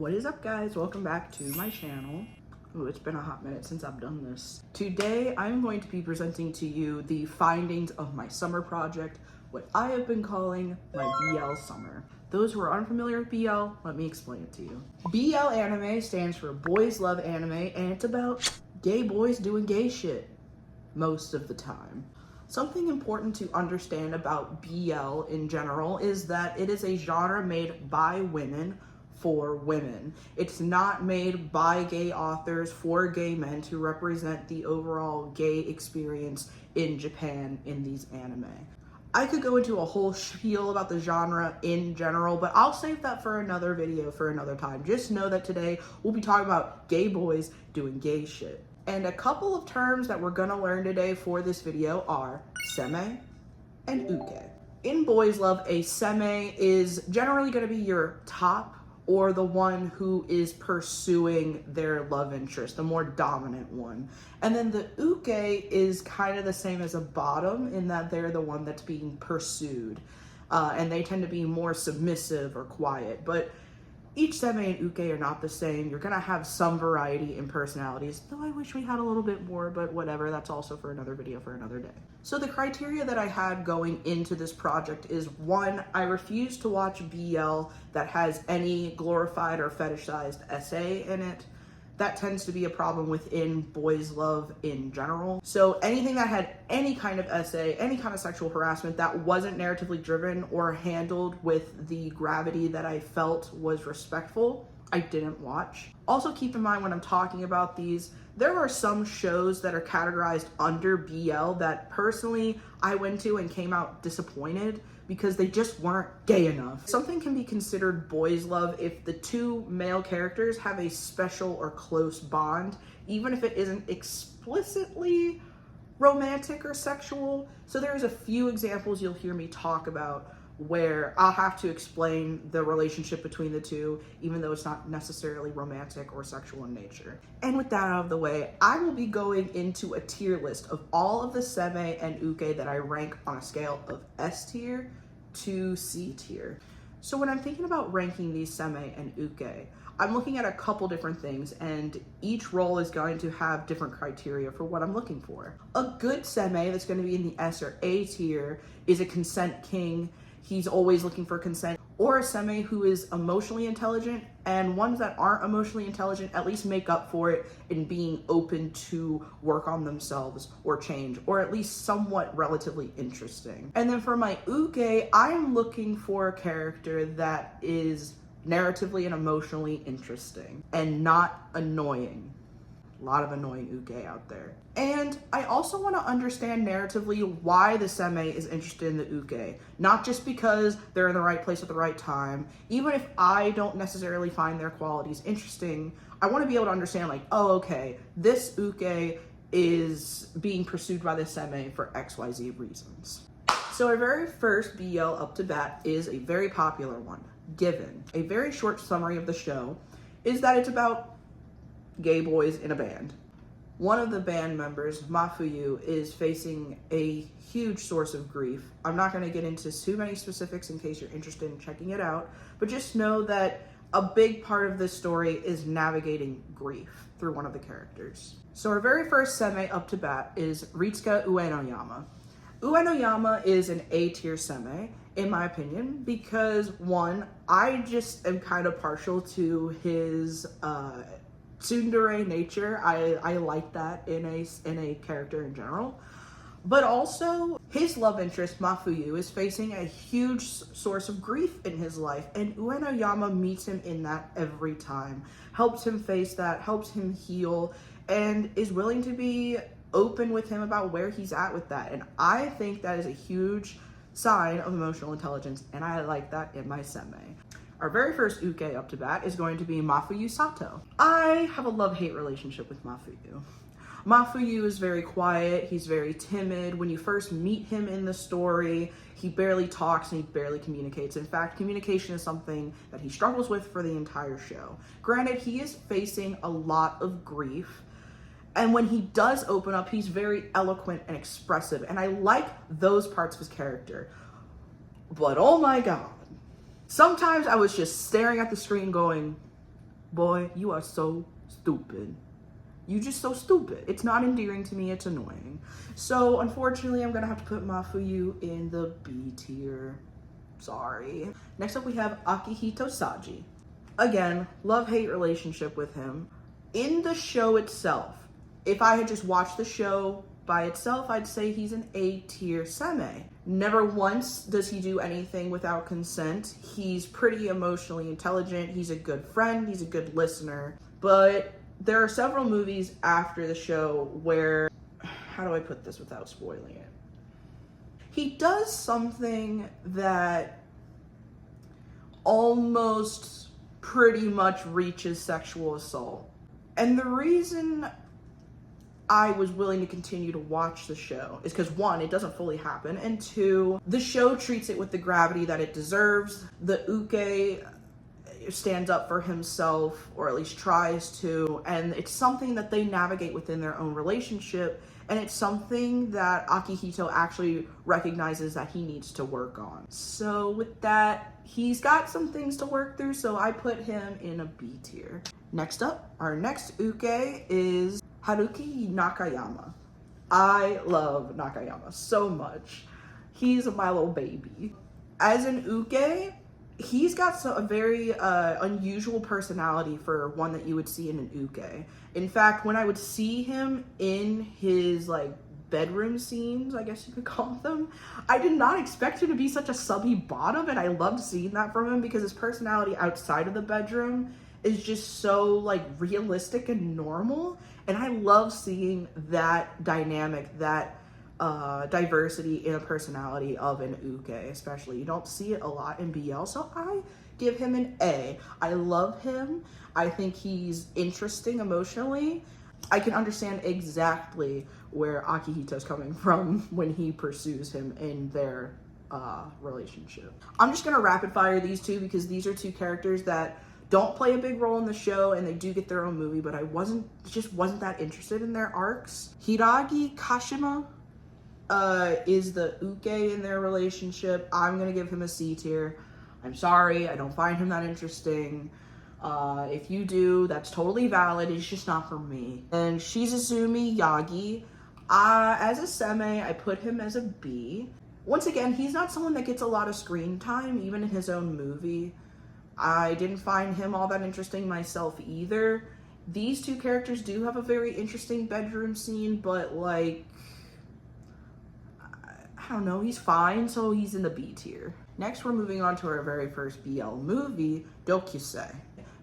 What is up, guys? Welcome back to my channel. Ooh, it's been a hot minute since I've done this. Today I'm going to be presenting to you the findings of my summer project, what I have been calling my BL summer. Those who are unfamiliar with BL, let me explain it to you. BL anime stands for Boys Love Anime, and it's about gay boys doing gay shit most of the time. Something important to understand about BL in general is that it is a genre made by women for women. It's not made by gay authors for gay men to represent the overall gay experience in Japan in these anime. I could go into a whole spiel about the genre in general, but I'll save that for another video for another time. Just know that today we'll be talking about gay boys doing gay shit. And a couple of terms that we're gonna learn today for this video are seme and uke. In Boys Love, a seme is generally gonna be your top or the one who is pursuing their love interest, the more dominant one. And then the uke is kind of the same as a bottom in that they're the one that's being pursued. And they tend to be more submissive or quiet. But each seme and uke are not the same. You're gonna have some variety in personalities, though I wish we had a little bit more, but whatever, that's also for another video for another day. So the criteria that I had going into this project is, one, I refuse to watch BL that has any glorified or fetishized essay in it. That tends to be a problem within Boys Love in general. So anything that had any kind of essay, any kind of sexual harassment that wasn't narratively driven or handled with the gravity that I felt was respectful, I didn't watch. Also keep in mind when I'm talking about these, there are some shows that are categorized under BL that personally I went to and came out disappointed because they just weren't gay enough. Something can be considered Boys Love if the two male characters have a special or close bond, even if it isn't explicitly romantic or sexual. So there's a few examples you'll hear me talk about where I'll have to explain the relationship between the two, even though it's not necessarily romantic or sexual in nature. And with that out of the way, I will be going into a tier list of all of the seme and uke that I rank on a scale of S tier to C tier. So when I'm thinking about ranking these seme and uke, I'm looking at a couple different things, and each role is going to have different criteria for what I'm looking for. A good seme that's going to be in the S or A tier is a consent king. He's always looking for consent. Or a seme who is emotionally intelligent, and ones that aren't emotionally intelligent at least make up for it in being open to work on themselves or change, or at least somewhat relatively interesting. And then for my uke, I'm looking for a character that is narratively and emotionally interesting and not annoying. A lot of annoying uke out there. And I also want to understand narratively why the seme is interested in the uke. Not just because they're in the right place at the right time. Even if I don't necessarily find their qualities interesting, I want to be able to understand, like, oh, okay, this uke is being pursued by the seme for XYZ reasons. So our very first BL up to bat is a very popular one, Given. A very short summary of the show is that it's about gay boys in a band. One of the band members, Mafuyu, is facing a huge source of grief. I'm not going to get into too many specifics in case you're interested in checking it out, but just know that a big part of this story is navigating grief through one of the characters. So our very first seme up to bat is Ritsuka Uenoyama. Uenoyama is an A tier seme, in my opinion, because one, I just am kind of partial to his tsundere nature. I like that in a character in general. But also, his love interest, Mafuyu, is facing a huge source of grief in his life, and Uenoyama meets him in that every time, helps him face that, helps him heal, and is willing to be open with him about where he's at with that. And I think that is a huge sign of emotional intelligence, and I like that in my seme. Our very first uke up to bat is going to be Mafuyu Sato. I have a love-hate relationship with Mafuyu. Mafuyu is very quiet, he's very timid. When you first meet him in the story, he barely talks and he barely communicates. In fact, communication is something that he struggles with for the entire show. Granted, he is facing a lot of grief, and when he does open up, he's very eloquent and expressive, and I like those parts of his character. But oh my god, sometimes I was just staring at the screen going, Boy, you are so stupid. You just so stupid. It's not endearing to me, it's annoying. So unfortunately, I'm gonna have to put Mafuyu in the B tier. Sorry. Next up we have Akihito Saji. Again, love-hate relationship with him. In the show itself, if I had just watched the show by itself, I'd say he's an A tier seme. Never once does he do anything without consent. He's pretty emotionally intelligent. He's a good friend. He's a good listener. But there are several movies after the show where, how do I put this without spoiling it? He does something that almost pretty much reaches sexual assault. And the reason I was willing to continue to watch the show is because, one, it doesn't fully happen, and two, the show treats it with the gravity that it deserves. The uke stands up for himself, or at least tries to, and it's something that they navigate within their own relationship, and it's something that Akihito actually recognizes that he needs to work on. So with that, he's got some things to work through, so I put him in a B tier. Next up, our next uke is Haruki Nakayama. I love Nakayama so much. He's my little baby. As an uke, he's got a very unusual personality for one that you would see in an uke. In fact, when I would see him in his like bedroom scenes, I guess you could call them, I did not expect him to be such a subby bottom, and I loved seeing that from him because his personality outside of the bedroom is just so like realistic and normal, and I love seeing that dynamic, that diversity in a personality of an uke, especially. You don't see it a lot in BL, so I give him an A. I love him. I think he's interesting emotionally. I can understand exactly where Akihito's coming from when he pursues him in their relationship. I'm just gonna rapid fire these two because these are two characters that don't play a big role in the show, and they do get their own movie, but I just wasn't that interested in their arcs. Hiragi Kashima is the uke in their relationship. I'm gonna give him a C tier. I'm sorry, I don't find him that interesting. If you do, that's totally valid. It's just not for me. And Shizazumi Yagi, as a seme, I put him as a B. Once again, he's not someone that gets a lot of screen time, even in his own movie. I didn't find him all that interesting myself either. These two characters do have a very interesting bedroom scene, but like, I don't know, he's fine, so he's in the B tier. Next, we're moving on to our very first BL movie, doukyuusei.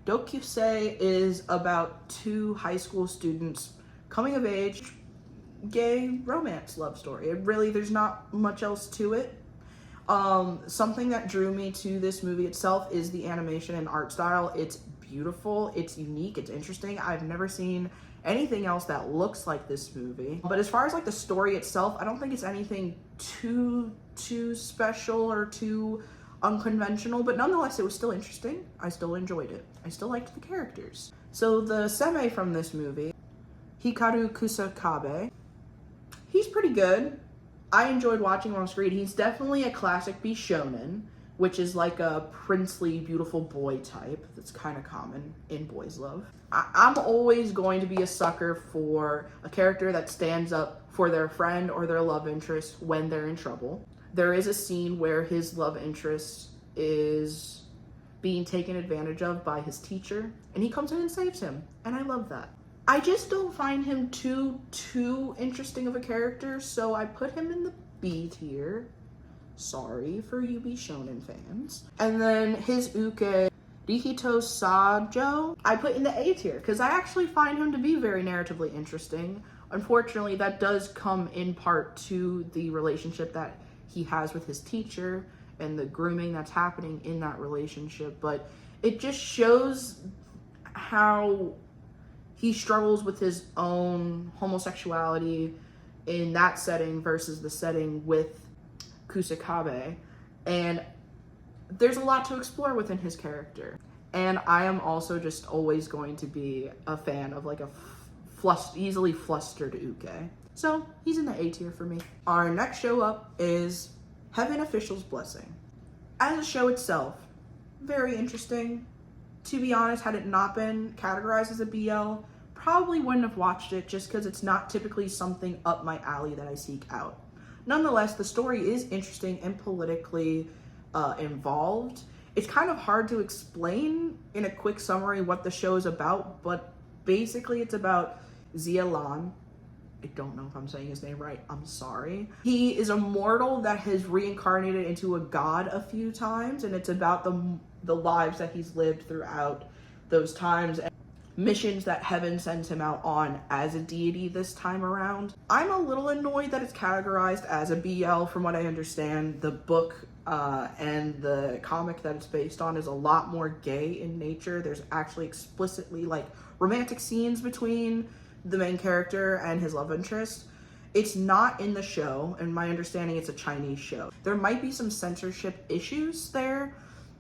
Doukyuusei is about two high school students coming of age, gay romance love story. There's not much else to it. Something that drew me to this movie itself is the animation and art style. It's beautiful, it's unique, it's interesting. I've never seen anything else that looks like this movie. But as far as like the story itself, I don't think it's anything too special or too unconventional, but nonetheless, it was still interesting. I still enjoyed it. I still liked the characters. So the seme from this movie, Hikaru Kusakabe, he's pretty good. I enjoyed watching him on screen. He's definitely a classic Bishonen, which is like a princely, beautiful boy type that's kind of common in boys' love. I'm always going to be a sucker for a character that stands up for their friend or their love interest when they're in trouble. There is a scene where his love interest is being taken advantage of by his teacher, and he comes in and saves him, and I love that. I just don't find him too interesting of a character, so I put him in the B tier. Sorry for you Bishonen fans. And then his uke, Rihito Sajo, I put in the A tier, because I actually find him to be very narratively interesting. Unfortunately, that does come in part to the relationship that he has with his teacher and the grooming that's happening in that relationship, but it just shows how he struggles with his own homosexuality in that setting versus the setting with Kusakabe, and there's a lot to explore within his character. And I am also just always going to be a fan of like a easily flustered uke. So he's in the A tier for me. Our next show up is Heaven Official's Blessing. As a show itself, very interesting, To be honest, had it not been categorized as a BL, probably wouldn't have watched it just because it's not typically something up my alley that I seek out. Nonetheless, the story is interesting and politically involved. It's kind of hard to explain in a quick summary what the show is about, but basically it's about Lan. I don't know if I'm saying his name right. I'm sorry. He is a mortal that has reincarnated into a god a few times, and it's about the lives that he's lived throughout those times and missions that heaven sends him out on as a deity this time around. I'm a little annoyed that it's categorized as a BL. From what I understand, the book and the comic that it's based on is a lot more gay in nature. There's actually explicitly like romantic scenes between the main character and his love interest. It's not in the show, and my understanding it's a Chinese show. There might be some censorship issues there.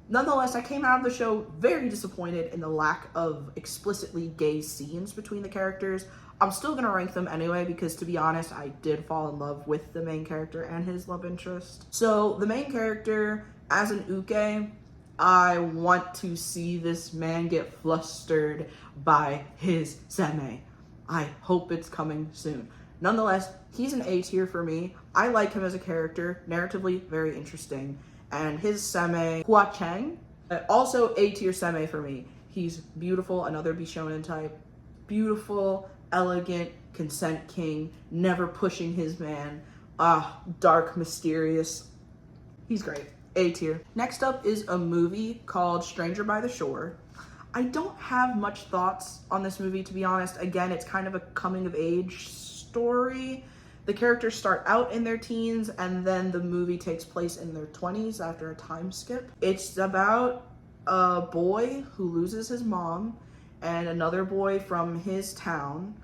Nonetheless, I came out of the show very disappointed in the lack of explicitly gay scenes between the characters. I'm still gonna rank them anyway because, to be honest, I did fall in love with the main character and his love interest. So the main character, as an uke, I want to see this man get flustered by his seme. I hope it's coming soon. Nonetheless, he's an A tier for me. I like him as a character, narratively very interesting. And his seme, Hua Cheng, also A tier seme for me. He's beautiful, another Bishonen type. Beautiful, elegant, consent king, never pushing his man. Dark, mysterious. He's great. A tier. Next up is a movie called Stranger by the Shore. I don't have much thoughts on this movie, to be honest. Again, it's kind of a coming of age story. The characters start out in their teens and then the movie takes place in their 20s after a time skip. It's about a boy who loses his mom and another boy from his town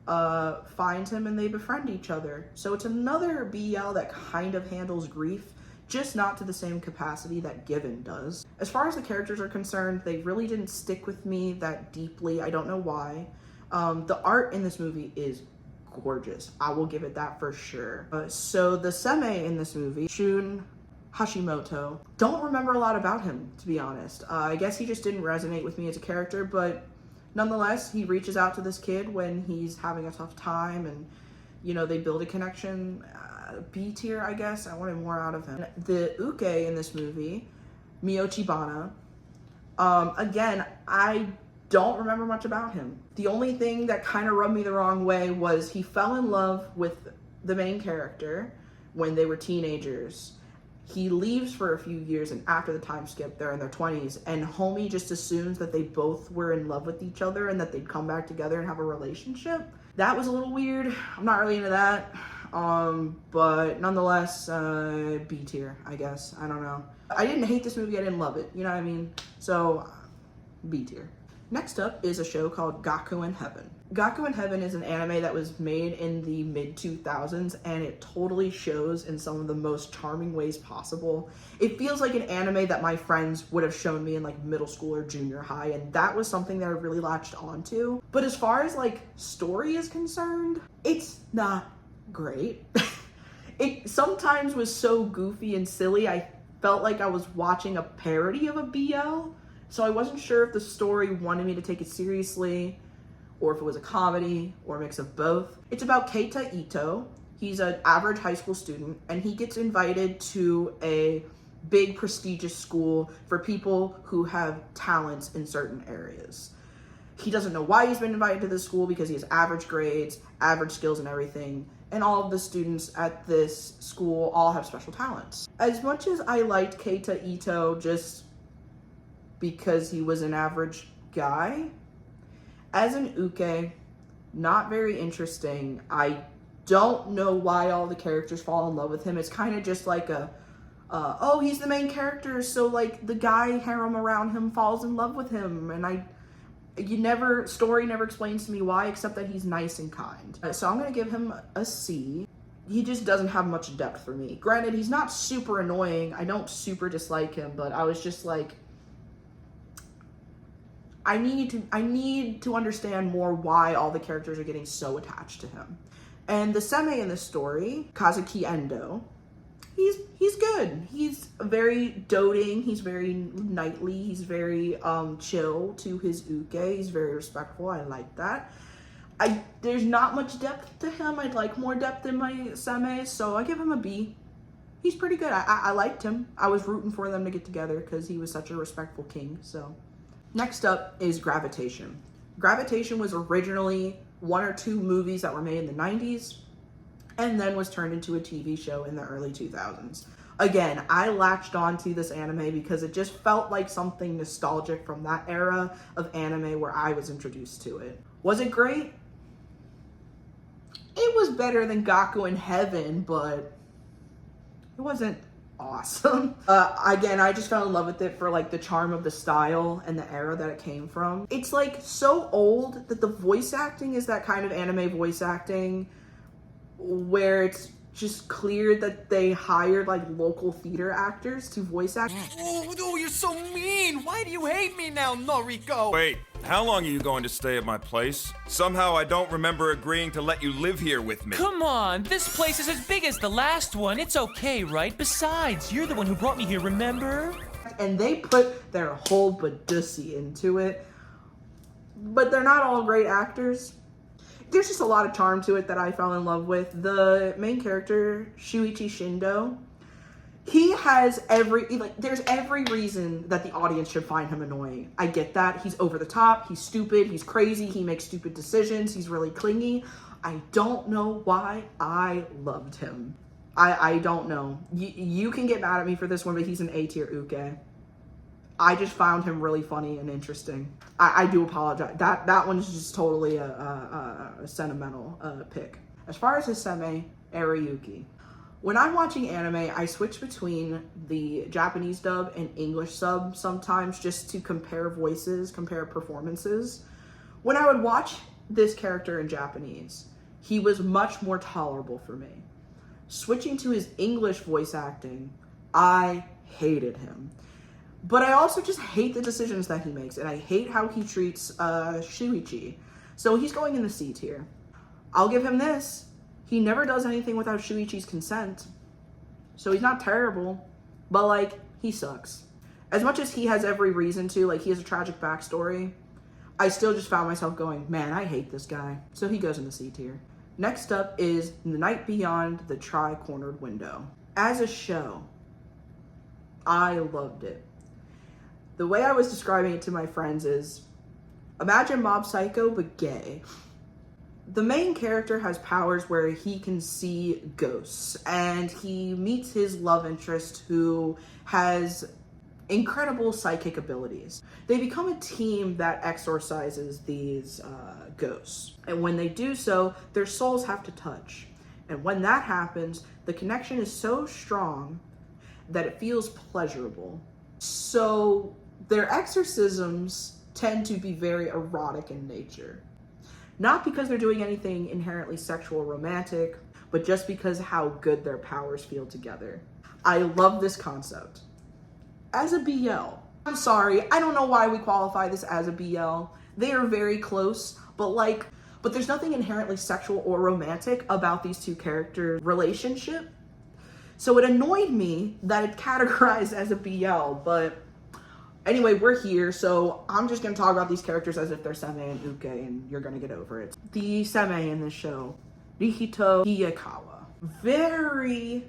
finds him and they befriend each other. So it's another BL that kind of handles grief, just not to the same capacity that Given does. As far as the characters are concerned, they really didn't stick with me that deeply. I don't know why. The art in this movie is gorgeous. I will give it that for sure. So the seme in this movie, Shun Hashimoto, don't remember a lot about him, to be honest. I guess he just didn't resonate with me as a character, but nonetheless, he reaches out to this kid when he's having a tough time and, you know, they build a connection. B tier, I guess. I wanted more out of him. The uke in this movie, Miyochibana, again, I don't remember much about him. The only thing that kind of rubbed me the wrong way was he fell in love with the main character when they were teenagers. He leaves for a few years, and after the time skip, they're in their 20s, and homie just assumes that they both were in love with each other and that they'd come back together and have a relationship. That was a little weird. I'm not really into that. But nonetheless, B tier, I guess. I don't know. I didn't hate this movie, I didn't love it. You know what I mean? So, B tier. Next up is a show called Gakuen Heaven. Gakuen Heaven is an anime that was made in the mid-2000s, and it totally shows in some of the most charming ways possible. It feels like an anime that my friends would have shown me in like middle school or junior high, and that was something that I really latched onto. But as far as like story is concerned, it's not great. It sometimes was so goofy and silly, I felt like I was watching a parody of a BL. So I wasn't sure if the story wanted me to take it seriously or if it was a comedy or a mix of both. It's about Keita Ito. He's an average high school student and he gets invited to a big prestigious school for people who have talents in certain areas. He doesn't know why he's been invited to this school because he has average grades, average skills and everything. And all of the students at this school all have special talents. As much as I liked Keita Ito just because he was an average guy, as an uke, not very interesting. I don't know why all the characters fall in love with him. It's kind of just like oh, he's the main character, so like the guy harem around him falls in love with him, and story never explains to me why, except that he's nice and kind. So I'm gonna give him a C. He just doesn't have much depth for me. Granted, he's not super annoying. I don't super dislike him, but I was just like, I need to understand more why all the characters are getting so attached to him. And the seme in this story, Kazuki Endo, he's good. He's very doting. He's very knightly. He's very chill to his uke. He's very respectful. I like that. There's not much depth to him. I'd like more depth in my seme, so I give him a B. He's pretty good. I liked him. I was rooting for them to get together because he was such a respectful king. So next up is Gravitation. Gravitation was originally 1 or 2 movies that were made in the 90s and then was turned into a TV show in the early 2000s. Again, I latched onto this anime because it just felt like something nostalgic from that era of anime where I was introduced to it. Was it great? It was better than Gakuen Heaven, but it wasn't awesome. Again, I just fell in love with it for like the charm of the style and the era that it came from. It's like so old that the voice acting is that kind of anime voice acting where it's just clear that they hired like local theater actors to voice act. Oh, you're so mean! Why do you hate me now, Noriko? Wait, how long are you going to stay at my place? Somehow I don't remember agreeing to let you live here with me. Come on, this place is as big as the last one. It's okay, right? Besides, you're the one who brought me here, remember? And they put their whole badussi into it. But they're not all great actors. There's just a lot of charm to it that I fell in love with. The main character, Shuichi Shindo, he has there's every reason that the audience should find him annoying. I get that. He's over the top, he's stupid, he's crazy, he makes stupid decisions, he's really clingy. I don't know why I loved him. I don't know. You can get mad at me for this one, but he's an A-tier uke. I just found him really funny and interesting. I do apologize. That one is just totally a sentimental pick. As far as his seme, Eriyuki. When I'm watching anime, I switch between the Japanese dub and English sub sometimes just to compare voices, compare performances. When I would watch this character in Japanese, he was much more tolerable for me. Switching to his English voice acting, I hated him. But I also just hate the decisions that he makes, and I hate how he treats Shuichi. So he's going in the C tier. I'll give him this. He never does anything without Shuichi's consent. So he's not terrible, but like, he sucks. As much as he has every reason to, like he has a tragic backstory, I still just found myself going, man, I hate this guy. So he goes in the C tier. Next up is The Night Beyond the Tricornered Window. As a show, I loved it. The way I was describing it to my friends is, imagine Mob Psycho, but gay. The main character has powers where he can see ghosts, and he meets his love interest who has incredible psychic abilities. They become a team that exorcises these ghosts. And when they do so, their souls have to touch. And when that happens, the connection is so strong that it feels pleasurable. So their exorcisms tend to be very erotic in nature. Not because they're doing anything inherently sexual or romantic, but just because how good their powers feel together. I love this concept. As a BL, I'm sorry, I don't know why we qualify this as a BL. They are very close, but there's nothing inherently sexual or romantic about these two characters' relationship. So it annoyed me that it's categorized as a BL, but anyway, we're here, so I'm just going to talk about these characters as if they're seme and uke, and you're going to get over it. The seme in this show, Rihito Hiyakawa. Very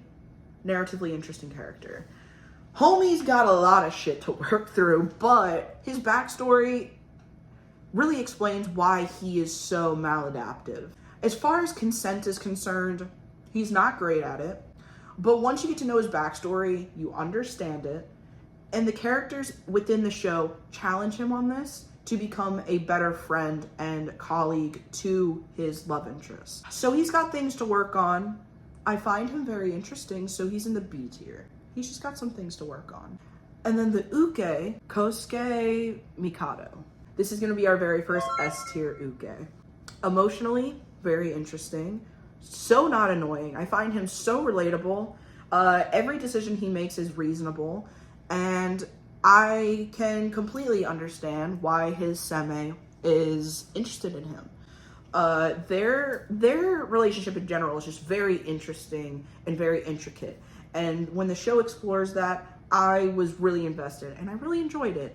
narratively interesting character. Homie's got a lot of shit to work through, but his backstory really explains why he is so maladaptive. As far as consent is concerned, he's not great at it, but once you get to know his backstory, you understand it. And the characters within the show challenge him on this to become a better friend and colleague to his love interest. So he's got things to work on. I find him very interesting, so he's in the B tier. He's just got some things to work on. And then the uke, Kosuke Mikado. This is gonna be our very first S tier uke. Emotionally, very interesting. So not annoying. I find him so relatable. Every decision he makes is reasonable. And I can completely understand why his seme is interested in him. Their relationship in general is just very interesting and very intricate. And when the show explores that, I was really invested and I really enjoyed it.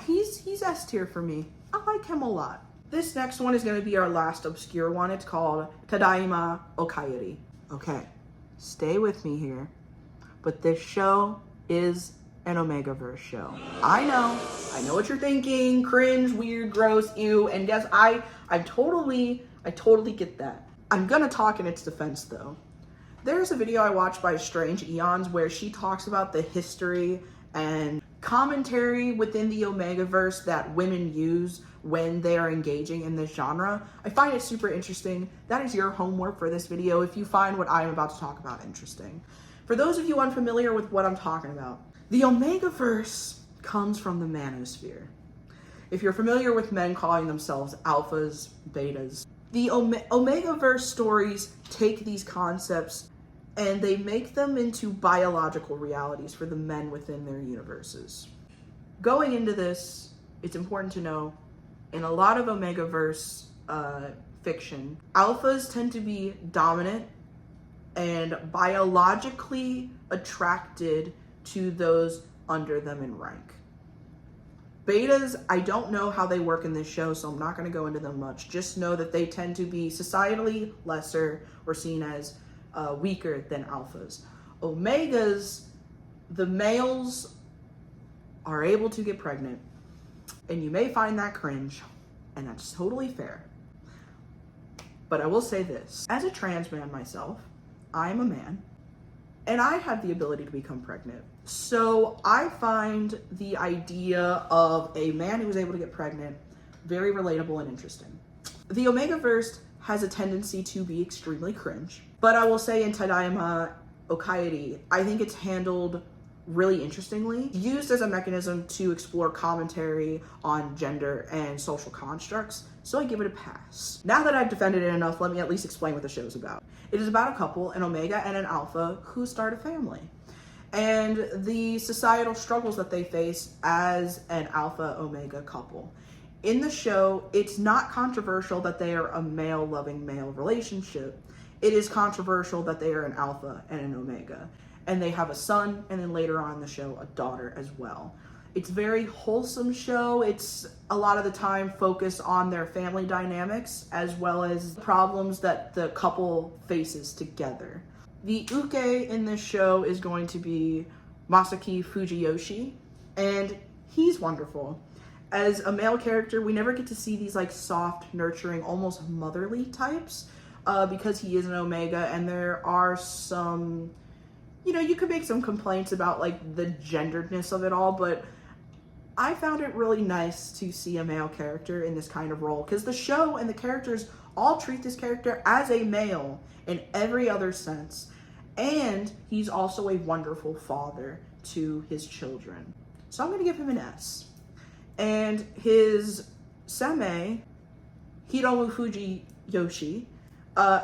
He's S tier for me. I like him a lot. This next one is going to be our last obscure one. It's called Tadaima Okaeri. Okay, stay with me here. But this show is an Omegaverse show. I know what you're thinking. Cringe, weird, gross, ew. And guess I totally get that. I'm gonna talk in its defense though. There's a video I watched by Strange Eons where she talks about the history and commentary within the Omegaverse that women use when they are engaging in this genre. I find it super interesting. That is your homework for this video if you find what I am about to talk about interesting. For those of you unfamiliar with what I'm talking about, the Omegaverse comes from the manosphere. If you're familiar with men calling themselves alphas, betas, the Omegaverse stories take these concepts and they make them into biological realities for the men within their universes. Going into this, it's important to know, in a lot of Omegaverse fiction, alphas tend to be dominant and biologically attracted to those under them in rank. Betas, I don't know how they work in this show, so I'm not going to go into them much. Just know that they tend to be societally lesser or seen as weaker than alphas. Omegas, the males are able to get pregnant, and you may find that cringe, and that's totally fair. But I will say this, as a trans man myself, I am a man, and I have the ability to become pregnant. So I find the idea of a man who was able to get pregnant very relatable and interesting. The Omegaverse has a tendency to be extremely cringe, but I will say in Tadaima Okaeri, I think it's handled really interestingly, used as a mechanism to explore commentary on gender and social constructs, so I give it a pass. Now that I've defended it enough, let me at least explain what the show's about. It is about a couple, an Omega and an Alpha, who start a family, and the societal struggles that they face as an Alpha-Omega couple. In the show, it's not controversial that they are a male-loving male relationship. It is controversial that they are an Alpha and an Omega. And they have a son, and then later on in the show, a daughter as well. It's a very wholesome show. It's a lot of the time focused on their family dynamics, as well as problems that the couple faces together. The uke in this show is going to be Masaki Fujiyoshi, and he's wonderful. As a male character, we never get to see these like soft, nurturing, almost motherly types, because he is an Omega, and there are some, you know, you could make some complaints about like the genderedness of it all, but I found it really nice to see a male character in this kind of role, because the show and the characters all treat this character as a male in every other sense, and he's also a wonderful father to his children. So I'm going to give him an S. And his seme, Hiromu Fujiyoshi,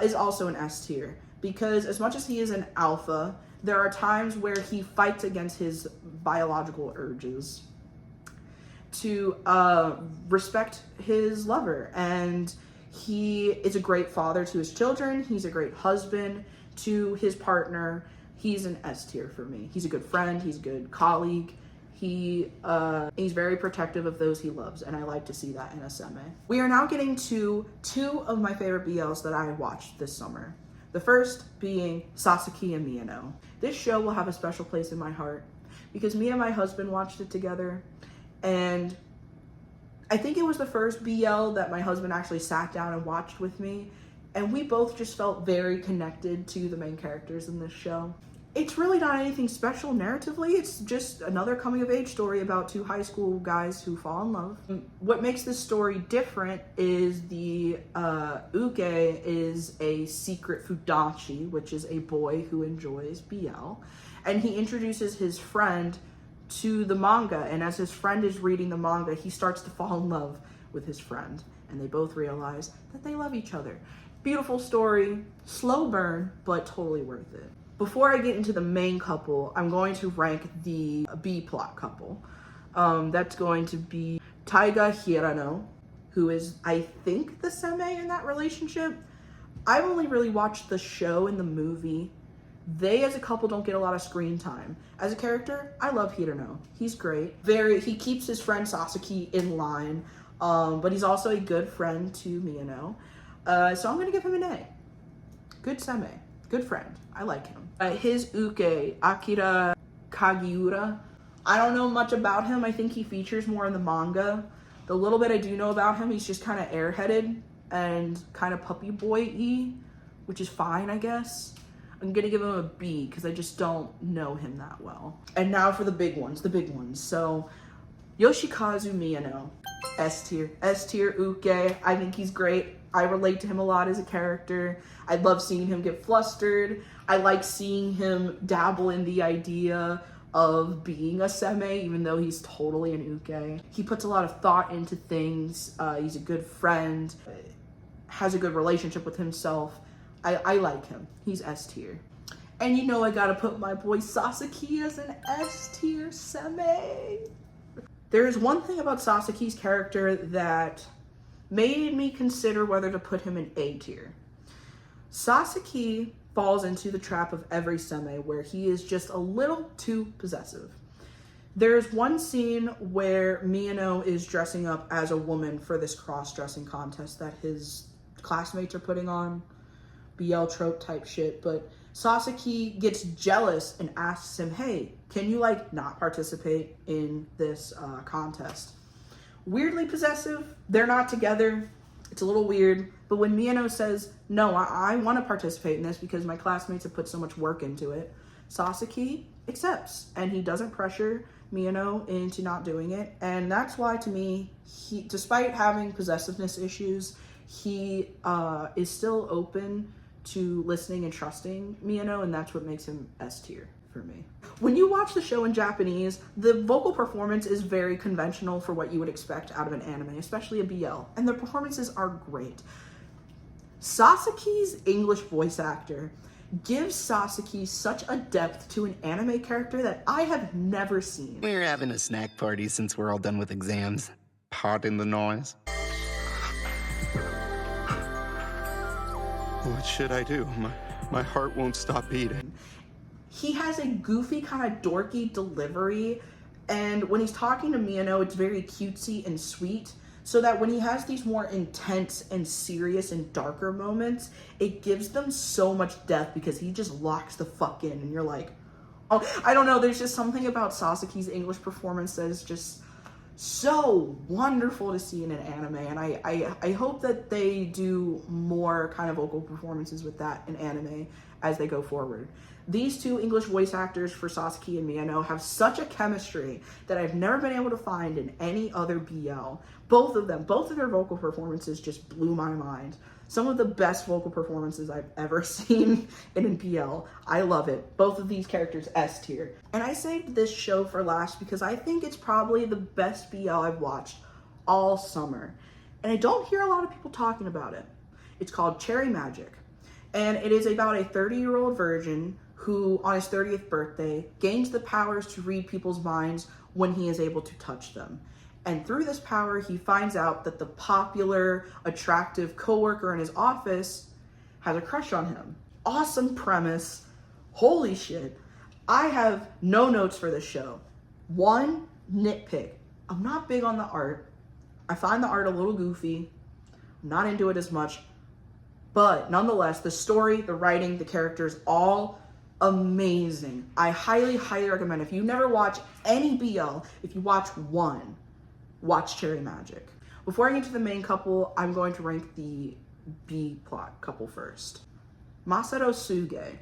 is also an S tier, because as much as he is an alpha, there are times where he fights against his biological urges to respect his lover, and he is a great father to his children. He's a great husband to his partner. He's an S tier for me. He's a good friend. He's a good colleague. He's very protective of those he loves, and I like to see that in a seme. We are now getting to two of my favorite BLs that I watched this summer. The first being Sasaki and Miyano. This show will have a special place in my heart because me and my husband watched it together, and I think it was the first BL that my husband actually sat down and watched with me, and we both just felt very connected to the main characters in this show. It's really not anything special narratively. It's just another coming-of-age story about two high school guys who fall in love. What makes this story different is the uke is a secret fudachi, which is a boy who enjoys BL, and he introduces his friend to the manga, and as his friend is reading the manga, he starts to fall in love with his friend, and they both realize that they love each other. Beautiful story, slow burn, but totally worth it. Before I get into the main couple, I'm going to rank the B-plot couple. That's going to be Taiga Hirano, who is, I think, the seme in that relationship. I've only really watched the show and the movie They as a couple don't get a lot of screen time. As a character, I love Hirano. He's great. He keeps his friend Sasaki in line, but he's also a good friend to Miyano. So I'm gonna give him an A. Good seme, good friend. I like him. His uke, Akira Kagiura. I don't know much about him. I think he features more in the manga. The little bit I do know about him, he's just kind of airheaded and kind of puppy boy-y, which is fine, I guess. I'm gonna give him a B because I just don't know him that well. And now for the big ones, So, Yoshikazu Miyano, S tier. S tier uke. I think he's great. I relate to him a lot as a character. I love seeing him get flustered. I like seeing him dabble in the idea of being a seme, even though he's totally an uke. He puts a lot of thought into things. He's a good friend, has a good relationship with himself. I like him. He's S tier. And you know I gotta put my boy Sasaki as an S tier seme. There's one thing about Sasaki's character that made me consider whether to put him in A tier. Sasaki falls into the trap of every seme where he is just a little too possessive. There's one scene where Miyano is dressing up as a woman for this cross-dressing contest that his classmates are putting on. BL trope type shit, but Sasaki gets jealous and asks him, hey, can you like not participate in this contest? Weirdly possessive. They're not together. It's a little weird. But when Miyano says, no, I want to participate in this because my classmates have put so much work into it, Sasaki accepts and he doesn't pressure Miyano into not doing it. And that's why, to me, he, despite having possessiveness issues, he is still open to listening and trusting Miyano, and that's what makes him S tier for me. When you watch the show in Japanese, the vocal performance is very conventional for what you would expect out of an anime, especially a BL, and the performances are great. Sasaki's English voice actor gives Sasaki such a depth to an anime character that I have never seen. We're having a snack party since we're all done with exams. Pardon the noise. What should I do? My heart won't stop beating. He has a goofy, kind of dorky delivery, and when he's talking to Miyano, it's very cutesy and sweet, so that when he has these more intense and serious and darker moments, it gives them so much depth because he just locks the fuck in, and you're like, oh, I don't know, there's just something about Sasaki's English performance that is just so wonderful to see in an anime, and I hope that they do more kind of vocal performances with that in anime as they go forward. These two English voice actors for Sasaki and Miyano have such a chemistry that I've never been able to find in any other BL. Both of their vocal performances just blew my mind. Some of the best vocal performances I've ever seen in a BL. I love it. Both of these characters S tier. And I saved this show for last because I think it's probably the best BL I've watched all summer. And I don't hear a lot of people talking about it. It's called Cherry Magic. And it is about a 30-year-old virgin who, on his 30th birthday, gains the powers to read people's minds when he is able to touch them. And through this power, he finds out that the popular, attractive coworker in his office has a crush on him. Awesome premise. Holy shit. I have no notes for this show. One nitpick. I'm not big on the art. I find the art a little goofy. I'm not into it as much. But nonetheless, the story, the writing, the characters, all amazing. I highly, highly recommend. If you never watch any BL, if you watch one, watch Cherry Magic. Before I get to the main couple, I'm going to rank the B plot couple first. Masato Suge.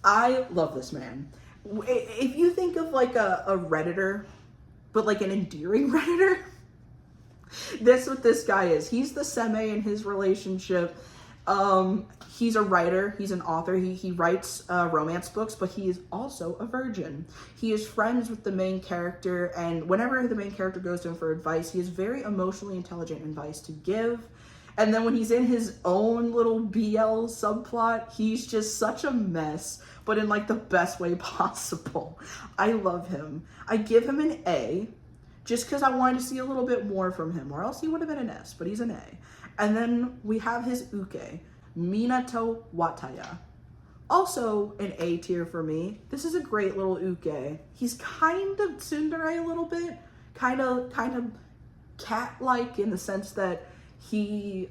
I love this man. If you think of like a Redditor, but like an endearing Redditor, that's what this guy is. He's the seme in his relationship. He's a writer, he's an author, he writes romance books, but he is also a virgin. He is friends with the main character, and whenever the main character goes to him for advice, he has very emotionally intelligent advice to give. And then when he's in his own little BL subplot, he's just such a mess, but in like the best way possible. I love him. I give him an A, just because I wanted to see a little bit more from him, or else he would have been an S, but he's an A. And then we have his uke, Minato Wataya, Also an A tier for me. This is a great little uke. He's kind of tsundere a little bit, kind of cat-like in the sense that he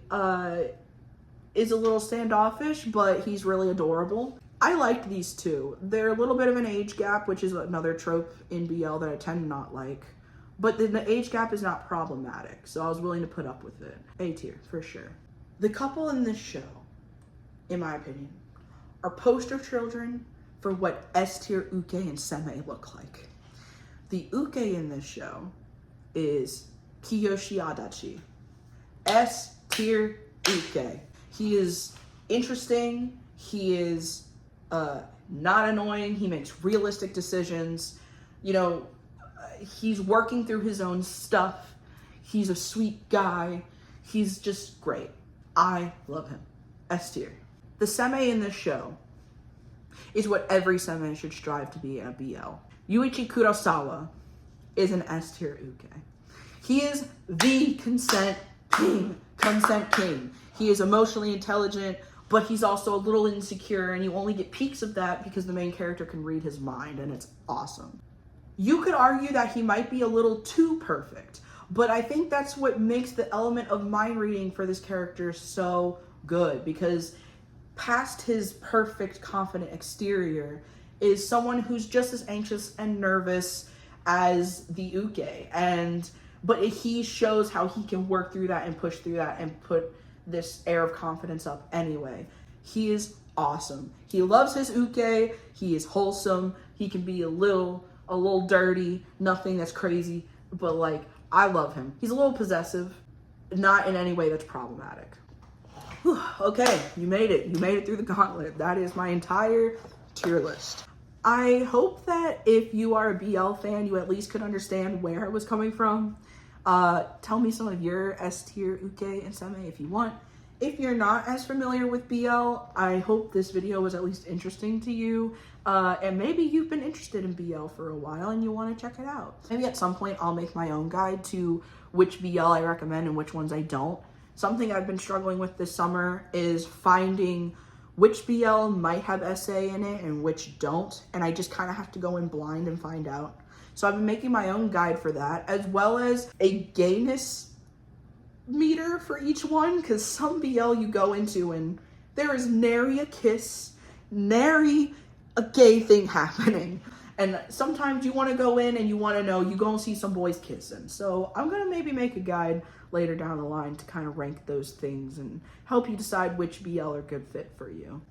is a little standoffish, but he's really adorable. I liked these two. They're a little bit of an age gap, which is another trope in BL that I tend to not like. But the age gap is not problematic, so I was willing to put up with it. A tier, for sure. The couple in this show, in my opinion, are poster children for what S tier uke and seme look like. The uke in this show is Kiyoshi Adachi. S tier uke. He is interesting. He is not annoying. He makes realistic decisions. You know, he's working through his own stuff. He's a sweet guy. He's just great. I love him. S tier. The seme in this show is what every seme should strive to be in a BL. Yuichi Kurosawa is an S tier uke. He is the consent king. Consent king. He is emotionally intelligent, but he's also a little insecure, and you only get peeks of that because the main character can read his mind, and it's awesome. You could argue that he might be a little too perfect, but I think that's what makes the element of mind reading for this character so good, because past his perfect, confident exterior is someone who's just as anxious and nervous as the uke, but he shows how he can work through that and push through that and put this air of confidence up anyway. He is awesome. He loves his uke. He is wholesome. He can be a little dirty, nothing that's crazy, but like, I love him. He's a little possessive, not in any way that's problematic. Whew, okay, you made it. You made it through the gauntlet. That is my entire tier list. I hope that if you are a BL fan, you at least could understand where I was coming from. Tell me some of your S tier uke and seme if you want. If you're not as familiar with BL, I hope this video was at least interesting to you. And maybe you've been interested in BL for a while and you want to check it out. Maybe at some point I'll make my own guide to which BL I recommend and which ones I don't. Something I've been struggling with this summer is finding which BL might have SA in it and which don't. And I just kind of have to go in blind and find out. So I've been making my own guide for that, as well as a gayness meter for each one, because some BL you go into and there is nary a kiss, nary a gay thing happening. And sometimes you want to go in and you want to know, you go and see some boys kissing. So I'm going to maybe make a guide later down the line to kind of rank those things and help you decide which BL are good fit for you.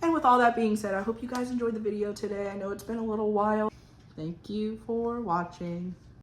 And with all that being said, I hope you guys enjoyed the video today. I know it's been a little while. Thank you for watching.